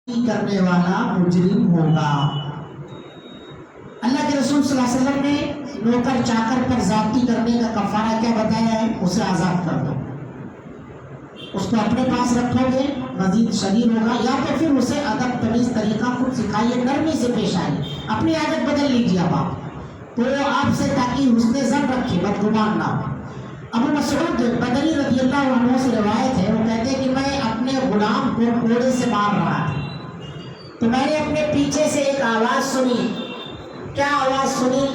کرنے والا مجرم ہوگا۔ اللہ کے رسول صلی اللہ علیہ وسلم نے نوکر چاکر پر زیادتی کرنے کا کفارہ کیا بتایا ہے؟ اسے آزاد کر دو، اس کو اپنے پاس رکھو گے مزید شریر ہوگا، یا تو پھر اسے ادب تمیز طریقہ خود سکھائیے، نرمی سے پیش آئیے، اپنی عادت بدل لیجیے اب آپ تو آپ سے، تاکہ حسن ظن رکھے، بدگمان نہ ہو۔ ابو مسعود بدری رضی اللہ عنہ سے روایت ہے، وہ کہتے ہیں کہ میں اپنے غلام کو کوڑے سے مار رہا تھا تو میں نے اپنے پیچھے سے ایک آواز سنی۔ کیا آواز سنی؟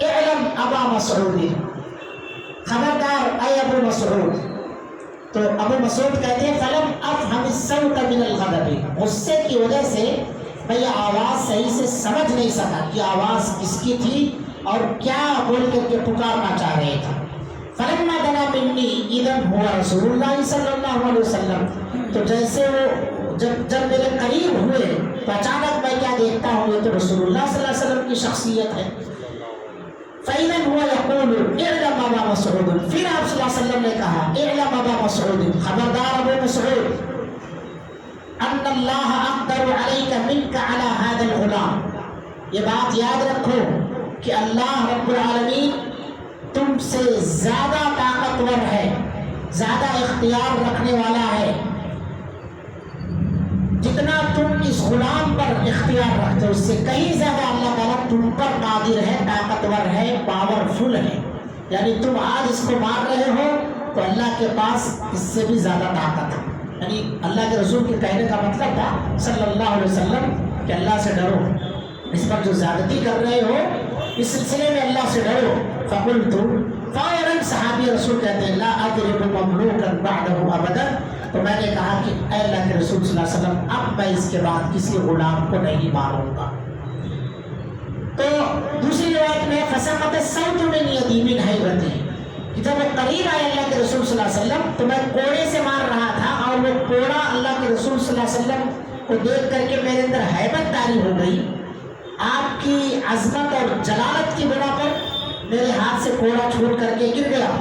اعلم ابا مسعود، خبردار اے ابو مسعود۔ تو ابو مسعود کہتے ہیں فلم افہم الصوت من الغضب، غصے کی وجہ سے میں یہ آواز صحیح سے سمجھ نہیں سکا کہ آواز کس کی تھی اور کیا بول کر کے پکارنا چاہ رہے تھے۔ فلما دنا منی اذا هو رسول اللہ صلی اللہ علیہ وسلم، تو جیسے وہ جب میرے قریب ہوئے تو اچانک میں کیا دیکھتا ہوں، یہ تو رسول اللہ صلی اللہ علیہ وسلم کی شخصیت ہے۔ فَإِذًا هُوَ يَقُولُ اعْلَمْ أَبَا مَسْعُودٍ، پھر آپ صلی اللہ علیہ وسلم نے کہا اعْلَمْ أَبَا مَسْعُودٍ، خبردار ابو مسعود، أَنَّ اللَّهَ أَقْدَرُ عَلَيْكَ مِنْكَ عَلَى هَذَا الْغُلَامِ، یہ بات یاد رکھو کہ اللہ رب العالمین تم سے زیادہ طاقتور ہے، زیادہ اختیار رکھنے والا ہے، جتنا تم اس غلام پر اختیار رکھتے ہو اس سے کہیں زیادہ اللہ تعالیٰ تم پر قادر ہے، طاقتور ہے، پاورفل ہے۔ یعنی تم آج اس کو مار رہے ہو تو اللہ کے پاس اس سے بھی زیادہ طاقت ہے۔ یعنی اللہ کے رسول کے کہنے کا مطلب تھا صلی اللہ علیہ وسلم کہ اللہ سے ڈرو، اس پر جو زیادتی کر رہے ہو اس سلسلے میں اللہ سے ڈرو۔ فقلت، فوراً صحابی رسول کہتے ہیں لا اضرب مملوکا بعده ابدا، تو میں نے کہا کہ اے اللہ کے رسول صلی اللہ علیہ وسلم اب میں اس کے بعد کسی غلام کو نہیں ماروں گا۔ تو دوسری روایت میں فسقط الصوت من یدی من حیبتی، کہ جب میں قریب آئے اللہ کے رسول صلی اللہ علیہ وسلم تو میں کوڑے سے مار رہا تھا، اور وہ کوڑا اللہ کے رسول صلی اللہ علیہ وسلم کو دیکھ کر کے میرے اندر ہیبت طاری ہو گئی، آپ کی عظمت اور جلالت کی بنا پر میرے ہاتھ سے کوڑا چھوٹ کر کے گر گیا۔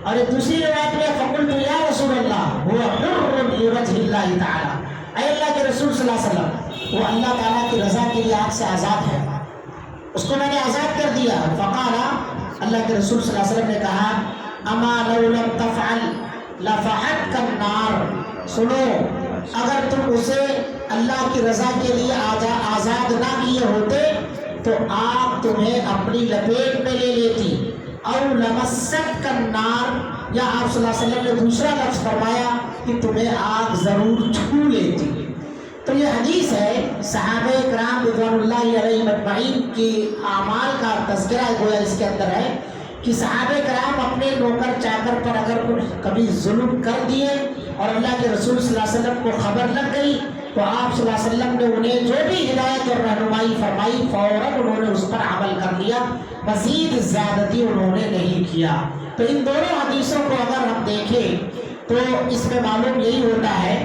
اور ایک دوسری روایت میں فقلت یا رسول اللہ هو حر لوجه اللہ تعالی، اے اللہ کے رسول صلی اللہ علیہ وسلم وہ اللہ تعالیٰ کی رضا کے لیے آپ سے آزاد ہے، اس کو میں نے آزاد کر دیا۔ فقال، اللہ کے رسول صلی اللہ علیہ وسلم نے کہا اما لو لم تفعل لفحتك النار، سنو اگر تم اسے اللہ کی رضا کے لیے آزاد نہ کیے ہوتے تو آگ تمہیں اپنی لپیٹ میں لے لیتی، اور لمست النار، یا آپ صلی اللہ علیہ وسلم نے دوسرا لفظ فرمایا کہ تمہیں آگ ضرور چھو لیتی۔ تو یہ حدیث ہے صحابہ کرام رضوان اللہ علیہم اجمعین کی اعمال کا تذکرہ گویا اس کے اندر ہے کہ صحابہ کرام اپنے نوکر چاکر پر اگر کبھی ظلم کر دیے اور اللہ کے رسول صلی اللہ علیہ وسلم کو خبر لگ گئی تو آپ صلی اللہ علیہ وسلم نے انہیں جو بھی ہدایت اور رہنمائی فرمائی فوراً انہوں نے اس پر عمل کر لیا، مزید زیادتی انہوں نے نہیں کیا۔ تو ان دونوں حدیثوں کو اگر ہم دیکھیں تو اس میں معلوم یہی ہوتا ہے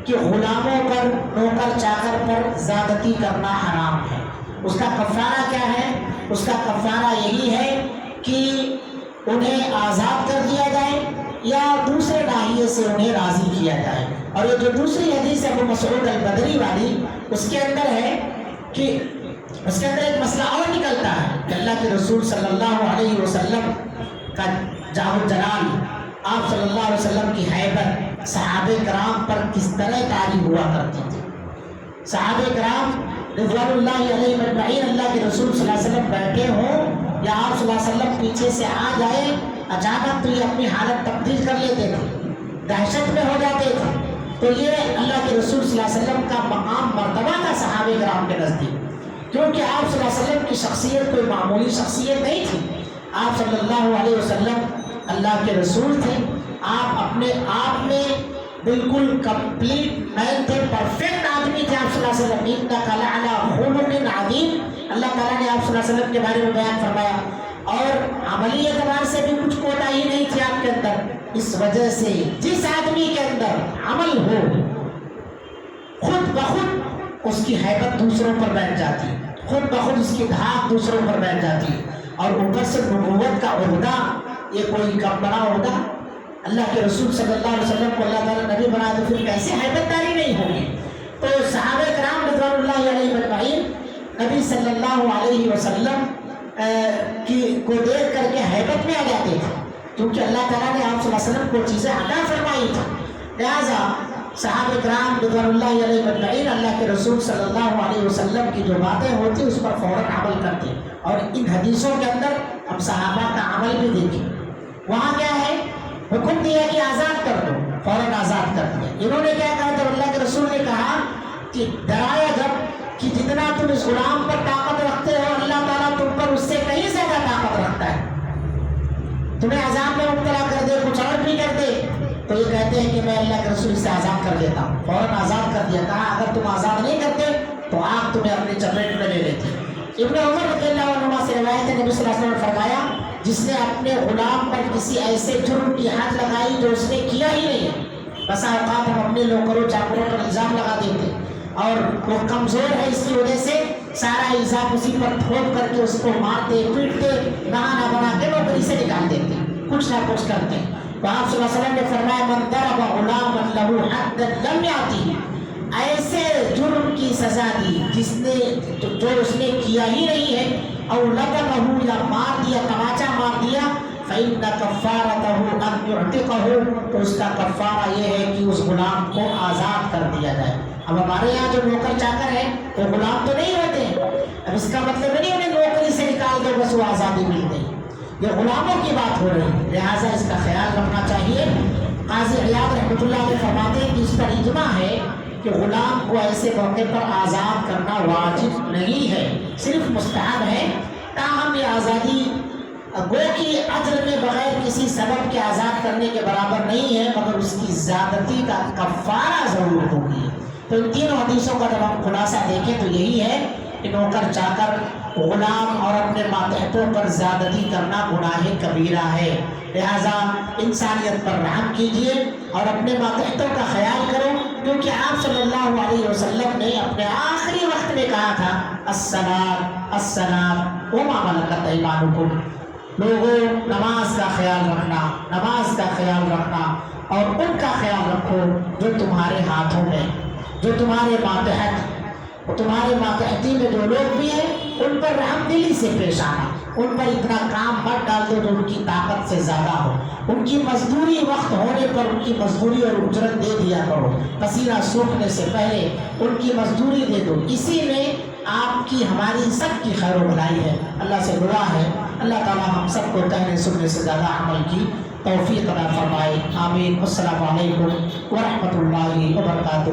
کہ غلاموں پر، نوکر چاکر پر زیادتی کرنا حرام ہے۔ اس کا کفارہ کیا ہے؟ اس کا کفارہ یہی ہے کہ انہیں آزاد کر دیا جائے یا دوسرے ناحیے سے انہیں راضی کیا جائے۔ اور یہ جو دوسری حدیث ہے ابو مسعود البدری والی، اس کے اندر ہے کہ اس کے اندر ایک مسئلہ اور نکلتا ہے کہ اللہ کے رسول صلی اللہ علیہ وسلم کا جاہ و جلال، آپ صلی اللہ علیہ وسلم کی ہیبت صحابہ کرام پر کس طرح طاری ہوا کرتی تھی۔ صحابہ کرام رضوان اللہ علیہم اجمعین اللہ کے رسول صلی اللہ علیہ وسلم بیٹھے ہوں یا آپ صلی اللہ علیہ وسلم پیچھے سے آ جائے اچانک تو یہ اپنی حالت تبدیل کر لیتے تھے، دہشت میں ہو جاتے تھے۔ تو یہ اللہ کے رسول صلی اللہ علیہ وسلم کا مقام مرتبہ تھا صحابہ کرام کے نزدیک، کیونکہ آپ صلی اللہ علیہ وسلم کی شخصیت کوئی معمولی شخصیت نہیں تھی۔ آپ صلی اللہ علیہ وسلم اللہ کے رسول تھے، آپ اپنے آپ میں بالکل کمپلیٹ مین تھے، پرفیکٹ آدمی تھے آپ صلی اللہ علیہ وسلم۔ انک لعلی خلق عظیم، اللہ تعالیٰ نے آپ صلی اللہ علیہ وسلم کے بارے میں بیان فرمایا، اور عملی اعتبار سے بھی کچھ کوتاہی نہیں تھی آپ کے اندر۔ اس وجہ سے جس آدمی کے اندر عمل ہو خود بخود اس کی ہیبت دوسروں پر بیٹھ جاتی، خود بخود اس کی دھاک دوسروں پر بیٹھ جاتی، اور اوپر سے نبوت کا عہدہ یہ کوئی کم بڑا عہدہ، اللہ کے رسول صلی اللہ علیہ وسلم کو اللہ تعالیٰ نبی بنا تو پھر کیسے ہیبت داری نہیں ہوگی۔ تو نبی صلی اللہ علیہ وسلم کو دیکھ کر کے حیبت میں آ جاتے تھے، کیونکہ اللہ تعالیٰ نے آپ صلی اللہ علیہ وسلم کو چیزیں عطا فرمائی تھی۔ لہٰذا صحابہ کرام رضوان اللہ علیہ مجمعین اللہ کے رسول صلی اللہ علیہ وسلم کی جو باتیں ہوتی اس پر فوراً عمل کرتے، اور ان حدیثوں کے اندر ہم صحابہ کا عمل بھی دیکھیں۔ وہاں کیا ہے؟ حکم دیا کہ آزاد کر دو، فوراً آزاد کر دیا۔ انہوں نے کیا کہا؟ جب اللہ کے رسول نے کہا کہ ڈرایا جب کہ جتنا تم اس غلام پر طاقت رکھتے ہو اللہ تعالیٰ تم پر اس سے کہیں زیادہ طاقت رکھتا ہے، تمہیں عذاب میں مبتلا کر دے، کچھ اور بھی کر دے، تو یہ کہتے ہیں کہ میں اللہ کے رسول سے آزاد کر دیتا ہوں۔ فوراً آزاد کر دیا، کہا اگر تم آزاد نہیں کرتے تو آگ تمہیں اپنی چپیٹ میں لے لیتی۔ ابن عمر رضی اللہ عنہ سے روایت ہے، نبی صلی اللہ علیہ وسلم نے فرمایا جس نے اپنے غلام پر کسی ایسے جرم کی حد لگائی جو اس نے کیا ہی نہیں، بسا اوقات ہم اپنے نوکروں چاکروں پر الزام لگا دیتے اور وہ کمزور ہے اس کی وجہ سے سارا الزام اسی پر تھوپ کر کے اس کو مارتے پیٹتے بہانہ بنا کے نوکری سے نکال دیتے، کچھ نہ کچھ کرتے۔ تو آپ صلی اللہ علیہ وسلم نے فرمایا من ضرب غلاما له حدا لم یاتی، ایسے جرم کی سزا دی جس نے جو اس نے کیا ہی نہیں ہے، او لطمه یا مار دیا، تماچا مار دیا، فإن كفارته أن يعتقه، تو اس کا کفارہ یہ ہے کہ اس غلام کو آزاد کر دیا جائے۔ اب ہمارے یہاں جو نوکر چاکر ہیں وہ غلام تو نہیں ہوتے، اب اس کا مطلب نہیں انہیں نوکری سے نکال دو بس وہ آزادی مل گئی، یہ غلاموں کی بات ہو رہی ہے، لہٰذا اس کا خیال رکھنا چاہیے۔ قاضی عیاض رحمۃ اللہ علیہ فرماتے ہیں کہ اس پر اجماع ہے کہ غلام کو ایسے موقع پر آزاد کرنا واجب نہیں ہے، صرف مستحب ہے۔ تاہم یہ آزادی گو کی اجر میں بغیر کسی سبب کے آزاد کرنے کے برابر نہیں ہے، مگر اس کی زیادتی کا کفارہ ضرور ہوگی۔ تو ان تینوں حدیثوں کا جب ہم خلاصہ دیکھیں تو یہی ہے کہ نوکر چاکر غلام اور اپنے ماتحتوں پر زیادتی کرنا گناہ کبیرہ ہے، لہٰذا انسانیت پر رحم کیجیے اور اپنے ماتحتوں کا خیال کرو، کیونکہ آپ صلی اللہ علیہ وسلم نے اپنے آخری وقت میں کہا تھا الصلاۃ الصلاۃ وما ملکت ایمانکم، لوگوں نماز کا خیال رکھنا، نماز کا خیال رکھنا اور ان کا خیال رکھو جو تمہارے ہاتھوں میں، جو تمہارے ماتحت، تمہارے ماتحتی میں جو لوگ بھی ہیں ان پر رحم دلی سے پیش آنا، ان پر اتنا کام مت ڈال دو جو ان کی طاقت سے زیادہ ہو، ان کی مزدوری وقت ہونے پر ان کی مزدوری اور اجرت دے دیا کرو، پسینہ سوکھنے سے پہلے ان کی مزدوری دے دو، اسی میں آپ کی ہماری سب کی خیر و بھلائی ہے۔ اللہ سے دعا ہے اللہ تعالیٰ ہم سب کو کہنے سننے سے زیادہ عمل کی توفیق عطا فرمائے، آمین۔ السلام علیکم ورحمۃ اللہ وبرکاتہ۔